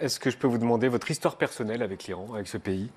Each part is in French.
est-ce que je peux vous demander votre histoire personnelle avec l'Iran, avec ce pays?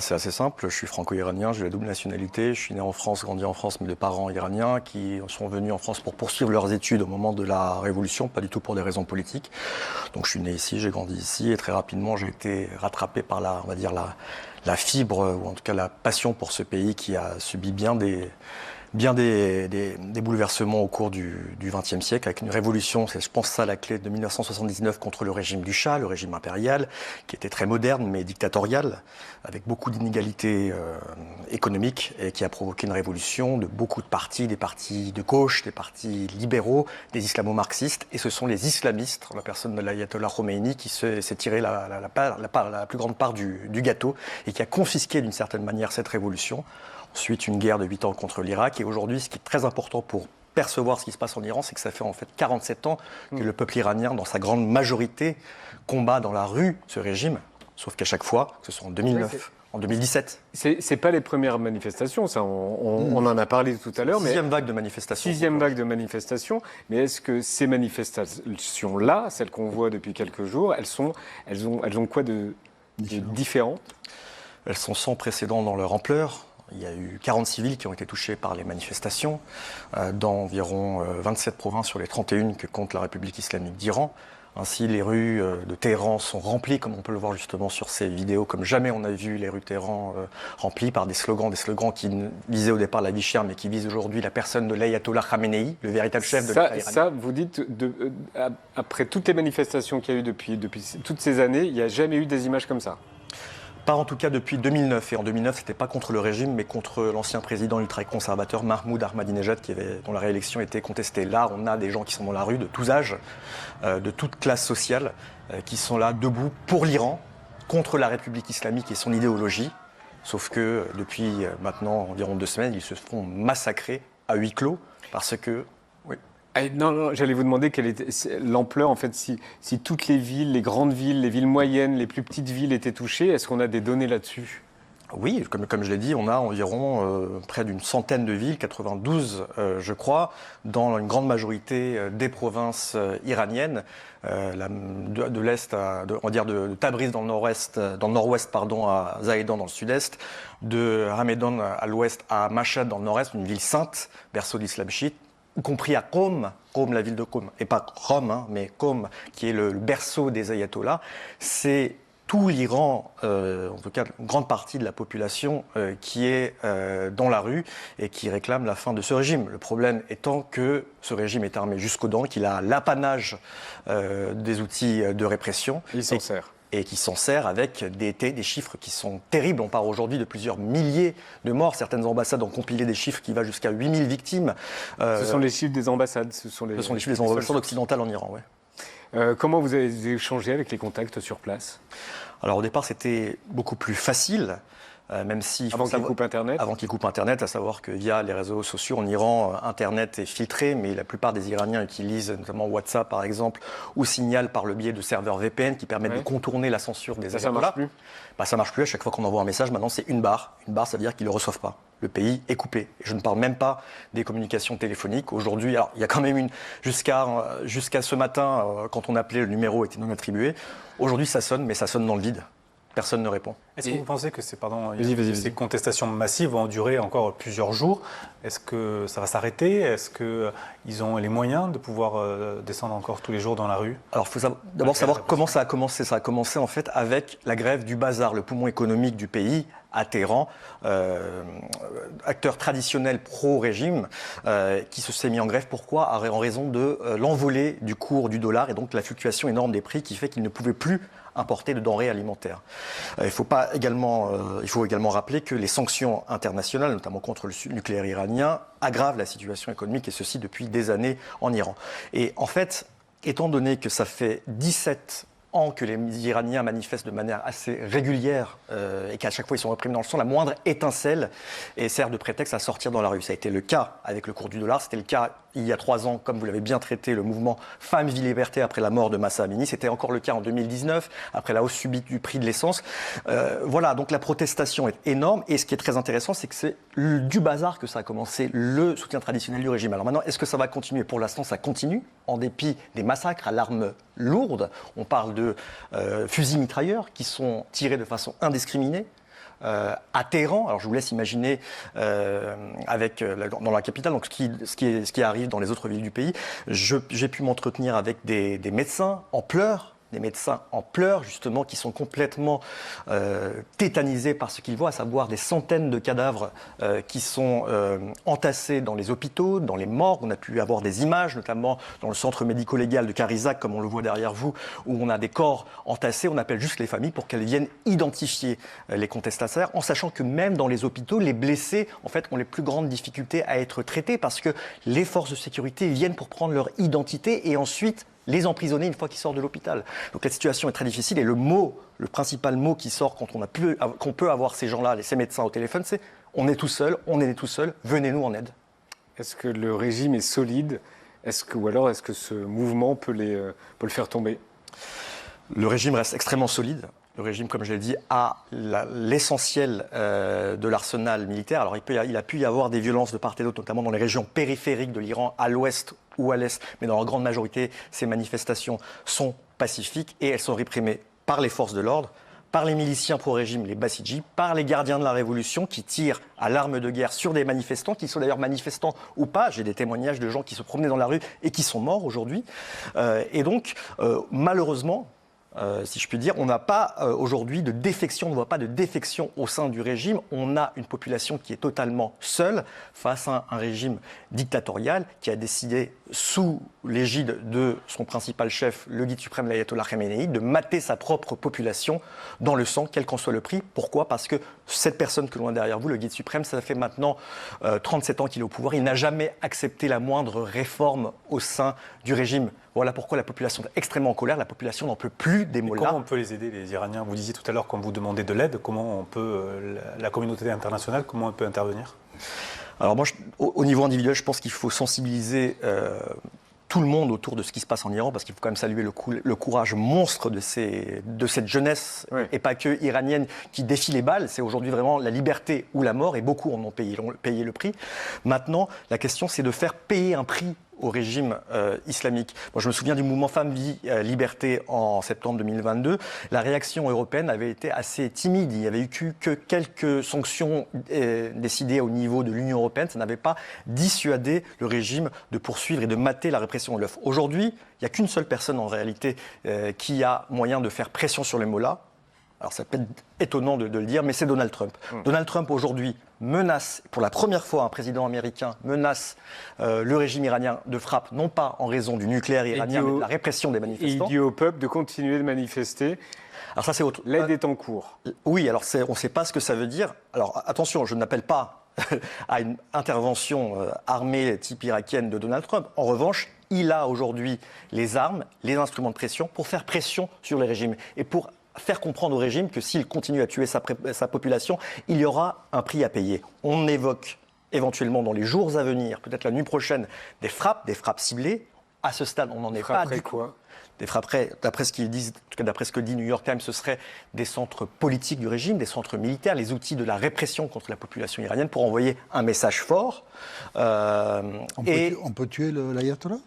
C'est assez simple, je suis franco-iranien, j'ai la double nationalité, je suis né en France, grandi en France, mais de parents iraniens qui sont venus en France pour poursuivre leurs études au moment de la Révolution, pas du tout pour des raisons politiques. Donc je suis né ici, j'ai grandi ici et très rapidement j'ai été rattrapé par on va dire la fibre, ou en tout cas la passion pour ce pays qui a subi bien des bouleversements au cours du XXe siècle, avec une révolution, c'est je pense ça la clé de 1979 contre le régime du Shah, le régime impérial, qui était très moderne mais dictatorial, avec beaucoup d'inégalités économiques, et qui a provoqué une révolution de beaucoup de partis, des partis de gauche, des partis libéraux, des islamo-marxistes, et ce sont les islamistes, en la personne de l'ayatollah Khomeini, qui s'est tiré la plus grande part du gâteau, et qui a confisqué d'une certaine manière cette révolution. Ensuite, une guerre de 8 ans contre l'Irak. Et aujourd'hui, ce qui est très important pour percevoir ce qui se passe en Iran, c'est que ça fait en fait 47 ans que le peuple iranien, dans sa grande majorité, combat dans la rue ce régime. Sauf qu'à chaque fois, que ce soit en 2009, en 2017. C'est pas les premières manifestations, ça. On en a parlé tout à l'heure. Sixième vague de manifestations. Sixième vague de manifestations. Mais est-ce que ces manifestations-là, celles qu'on voit depuis quelques jours, elles ont quoi de différent? Elles sont sans précédent dans leur ampleur. Il y a eu 40 civils qui ont été touchés par les manifestations dans environ 27 provinces sur les 31 que compte la République islamique d'Iran. Ainsi, les rues de Téhéran sont remplies, comme on peut le voir justement sur ces vidéos, comme jamais on a vu les rues de Téhéran remplies par des slogans qui visaient au départ la vie chère, mais qui visent aujourd'hui la personne de l'ayatollah Khamenei, le véritable chef de l'État iranien. Ça, vous dites, après toutes les manifestations qu'il y a eu depuis toutes ces années, il n'y a jamais eu des images comme ça? Pas en tout cas depuis 2009. Et en 2009, c'était pas contre le régime, mais contre l'ancien président ultra-conservateur Mahmoud Ahmadinejad, dont la réélection était contestée. Là, on a des gens qui sont dans la rue de tous âges, de toute classe sociale, qui sont là debout pour l'Iran, contre la République islamique et son idéologie. Sauf que depuis maintenant environ 2 semaines, ils se font massacrer à huis clos parce que... Non, j'allais vous demander quelle était l'ampleur, en fait, si toutes les villes, les grandes villes, les villes moyennes, les plus petites villes étaient touchées. Est-ce qu'on a des données là-dessus? Oui, comme je l'ai dit, on a environ près d'une centaine de villes, 92 je crois, dans une grande majorité des provinces iraniennes, de l'est, on va dire de Tabriz dans le nord-ouest, à Zahedan dans le sud-est, de Hamedan à l'ouest à Mashhad dans le nord-est, une ville sainte, berceau de l'islam chiite, y compris à Qom, la ville de Qom, et pas Rome, mais Qom, qui est le berceau des ayatollahs. C'est tout l'Iran, en tout cas une grande partie de la population qui est dans la rue et qui réclame la fin de ce régime. Le problème étant que ce régime est armé jusqu'aux dents, qu'il a l'apanage des outils de répression. Il s'en sert. Et qui s'en sert avec des chiffres qui sont terribles. On parle aujourd'hui de plusieurs milliers de morts. Certaines ambassades ont compilé des chiffres qui vont jusqu'à 8000 victimes. Ce sont les chiffres des ambassades. Ce sont les chiffres des ambassades occidentales en Iran, oui. Comment vous avez échangé avec les contacts sur place? Alors au départ, c'était beaucoup plus facile. Même si avant qu'ils coupent Internet. Avant qu'ils coupent Internet, à savoir que via les réseaux sociaux en Iran, Internet est filtré, mais la plupart des Iraniens utilisent notamment WhatsApp par exemple, ou Signal par le biais de serveurs VPN qui permettent de contourner la censure des ayatollahs. Ça marche plus? Ça marche plus. À chaque fois qu'on envoie un message, maintenant c'est une barre. Une barre, ça veut dire qu'ils ne le reçoivent pas. Le pays est coupé. Et je ne parle même pas des communications téléphoniques. Aujourd'hui, alors il y a quand même jusqu'à ce matin, quand on appelait, le numéro était non attribué. Aujourd'hui, ça sonne, mais ça sonne dans le vide. Personne ne répond. Est-ce que vous pensez que ces contestations massives vont durer encore plusieurs jours? Est-ce que ça va s'arrêter? Est-ce qu'ils ont les moyens de pouvoir descendre encore tous les jours dans la rue? Alors, il faut d'abord savoir comment ça a commencé. Ça a commencé en fait avec la grève du bazar, le poumon économique du pays, à Téhéran, acteur traditionnel pro-régime, qui s'est mis en grève. Pourquoi? En raison de l'envolée du cours du dollar et donc la fluctuation énorme des prix qui fait qu'il ne pouvait plus importer de denrées alimentaires. Il faut également rappeler que les sanctions internationales, notamment contre le nucléaire iranien, aggravent la situation économique, et ceci depuis des années en Iran. Et en fait, étant donné que ça fait 17 ans que les Iraniens manifestent de manière assez régulière et qu'à chaque fois ils sont reprimés dans le sang, la moindre étincelle et sert de prétexte à sortir dans la rue. Ça a été le cas avec le cours du dollar, c'était le cas il y a 3 ans, comme vous l'avez bien traité, le mouvement Femmes, Vie, Liberté après la mort de Mahsa Amini. C'était encore le cas en 2019, après la hausse subite du prix de l'essence. Voilà, donc la protestation est énorme. Et ce qui est très intéressant, c'est que c'est du bazar que ça a commencé, le soutien traditionnel du régime. Alors maintenant, est-ce que ça va continuer? Pour l'instant, ça continue, en dépit des massacres à l'arme lourde. On parle de fusils mitrailleurs qui sont tirés de façon indiscriminée. À Téhéran, alors je vous laisse imaginer dans la capitale, donc ce qui arrive dans les autres villes du pays. J'ai pu m'entretenir avec des médecins en pleurs, justement, qui sont complètement tétanisés par ce qu'ils voient, à savoir des centaines de cadavres qui sont entassés dans les hôpitaux, dans les morgues. On a pu avoir des images, notamment dans le centre médico-légal de Carizac, comme on le voit derrière vous, où on a des corps entassés. On appelle juste les familles pour qu'elles viennent identifier les contestataires, en sachant que même dans les hôpitaux, les blessés, en fait, ont les plus grandes difficultés à être traités parce que les forces de sécurité viennent pour prendre leur identité et ensuite les emprisonner une fois qu'ils sortent de l'hôpital. Donc la situation est très difficile et le principal mot qui sort quand qu'on peut avoir ces gens-là, ces médecins au téléphone, c'est « on est tout seul, venez-nous en aide ». Est-ce que le régime est solide? Ou alors est-ce que ce mouvement peut le faire tomber? Le régime reste extrêmement solide. Le régime, comme je l'ai dit, a l'essentiel de l'arsenal militaire. Alors il a pu y avoir des violences de part et d'autre, notamment dans les régions périphériques de l'Iran, à l'ouest ou à l'est. Mais dans la grande majorité, ces manifestations sont pacifiques et elles sont réprimées par les forces de l'ordre, par les miliciens pro-régime, les Bassidji, par les gardiens de la Révolution qui tirent à l'arme de guerre sur des manifestants, qui sont d'ailleurs manifestants ou pas. J'ai des témoignages de gens qui se promenaient dans la rue et qui sont morts aujourd'hui. Et donc, malheureusement, si je puis dire, on n'a pas aujourd'hui de défection, on ne voit pas de défection au sein du régime. On a une population qui est totalement seule face à un régime dictatorial qui a décidé, sous l'égide de son principal chef, le guide suprême, l'ayatollah Khamenei, de mater sa propre population dans le sang, quel qu'en soit le prix. Pourquoi? Parce que cette personne que l'on a derrière vous, le guide suprême, ça fait maintenant 37 ans qu'il est au pouvoir. Il n'a jamais accepté la moindre réforme au sein du régime. Voilà pourquoi la population est extrêmement en colère, la population n'en peut plus des mots-là. Comment on peut les aider, les Iraniens? Vous disiez tout à l'heure, quand vous demandez de l'aide, comment on peut, la communauté internationale, comment elle peut intervenir? Alors moi, au niveau individuel, je pense qu'il faut sensibiliser tout le monde autour de ce qui se passe en Iran, parce qu'il faut quand même saluer le courage monstre de cette jeunesse, oui, et pas que iranienne, qui défie les balles. C'est aujourd'hui vraiment la liberté ou la mort, et beaucoup en ont payé le prix. Maintenant, la question, c'est de faire payer un prix au régime islamique. Moi, je me souviens du mouvement Femmes, Vie, Liberté en septembre 2022. La réaction européenne avait été assez timide. Il n'y avait eu que quelques sanctions décidées au niveau de l'Union européenne. Ça n'avait pas dissuadé le régime de poursuivre et de mater la répression de l'œuf. Aujourd'hui, il n'y a qu'une seule personne en réalité qui a moyen de faire pression sur les mollahs. Alors ça peut être étonnant de le dire, mais c'est Donald Trump. Donald Trump aujourd'hui menace, pour la première fois un président américain menace le régime iranien de frappe, non pas en raison du nucléaire iranien, mais de la répression des manifestants. Et il dit au peuple de continuer de manifester. Alors ça c'est autre. L'aide est en cours. Oui, alors on ne sait pas ce que ça veut dire. Alors attention, je n'appelle pas à une intervention armée type irakienne de Donald Trump. En revanche, il a aujourd'hui les armes, les instruments de pression pour faire pression sur les régimes et pour faire comprendre au régime que s'il continue à tuer sa population, il y aura un prix à payer. On évoque éventuellement dans les jours à venir, peut-être la nuit prochaine, des frappes ciblées. À ce stade, on n'en est pas du tout. Des frappes, d'après ce qu'ils disent, en tout cas d'après ce que dit New York Times, ce serait des centres politiques du régime, des centres militaires, les outils de la répression contre la population iranienne pour envoyer un message fort. On peut tuer l'ayatollah ?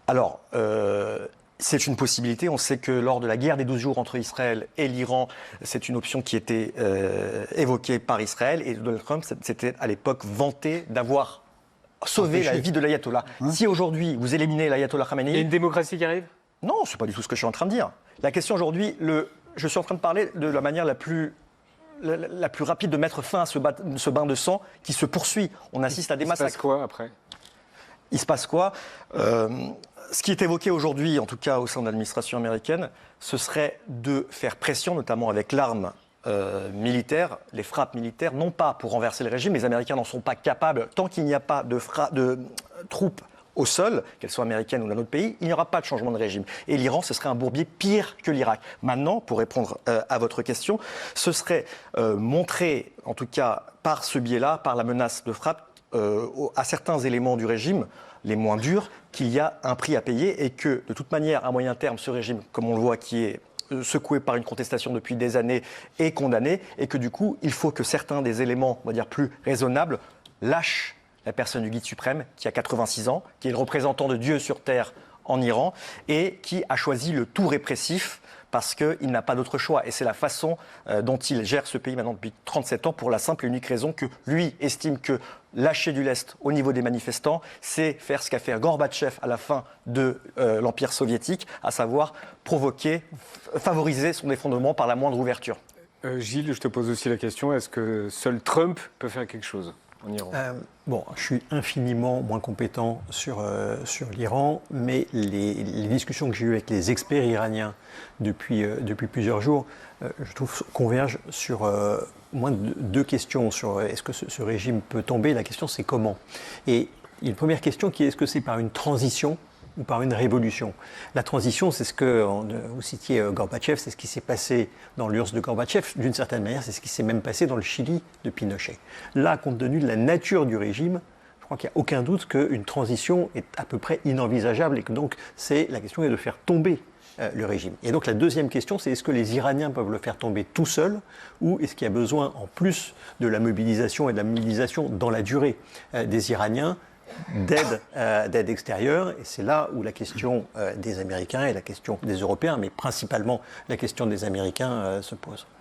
Alors, c'est une possibilité. On sait que lors de la guerre des 12 jours entre Israël et l'Iran, c'est une option qui était évoquée par Israël. Et Donald Trump s'était à l'époque vanté d'avoir sauvé la vie de l'ayatollah. Si aujourd'hui, vous éliminez l'ayatollah Khamenei... Il y a une démocratie qui arrive ? Non, ce n'est pas du tout ce que je suis en train de dire. La question aujourd'hui, je suis en train de parler de la manière la plus rapide de mettre fin à ce bain de sang qui se poursuit. On assiste à des massacres. Il se passe quoi après ? Il se passe quoi ? Ce qui est évoqué aujourd'hui, en tout cas au sein de l'administration américaine, ce serait de faire pression, notamment avec l'arme militaire, les frappes militaires, non pas pour renverser le régime, les Américains n'en sont pas capables. Tant qu'il n'y a pas de troupes au sol, qu'elles soient américaines ou d'un autre pays, il n'y aura pas de changement de régime. Et l'Iran, ce serait un bourbier pire que l'Irak. Maintenant, pour répondre à votre question, ce serait montrer, en tout cas par ce biais-là, par la menace de frappe, à certains éléments du régime, les moins durs, qu'il y a un prix à payer et que, de toute manière, à moyen terme, ce régime, comme on le voit, qui est secoué par une contestation depuis des années, est condamné et que, du coup, il faut que certains des éléments, on va dire, plus raisonnables, lâchent la personne du guide suprême, qui a 86 ans, qui est le représentant de Dieu sur terre en Iran et qui a choisi le tout répressif parce qu'il n'a pas d'autre choix. Et c'est la façon dont il gère ce pays maintenant depuis 37 ans pour la simple et unique raison que lui estime que lâcher du lest au niveau des manifestants, c'est faire ce qu'a fait Gorbatchev à la fin de l'Empire soviétique, à savoir favoriser son effondrement par la moindre ouverture. Gilles, je te pose aussi la question, est-ce que seul Trump peut faire quelque chose en Iran? Je suis infiniment moins compétent sur l'Iran, mais les discussions que j'ai eues avec les experts iraniens depuis plusieurs jours, je trouve, convergent sur moins de deux questions. Sur est-ce que ce régime peut tomber? La question, c'est comment. Et il y a une première question qui est, est-ce que c'est par une transition ou par une révolution? La transition, c'est ce que, vous citiez Gorbatchev, c'est ce qui s'est passé dans l'URSS de Gorbatchev. D'une certaine manière, c'est ce qui s'est même passé dans le Chili de Pinochet. Là, compte tenu de la nature du régime, je crois qu'il n'y a aucun doute qu'une transition est à peu près inenvisageable et que donc la question est de faire tomber le régime. Et donc la deuxième question, c'est est-ce que les Iraniens peuvent le faire tomber tout seuls ou est-ce qu'il y a besoin, en plus de la mobilisation et de la mobilisation dans la durée des Iraniens, d'aide extérieure, et c'est là où la question des Américains et la question des Européens, mais principalement la question des Américains se pose.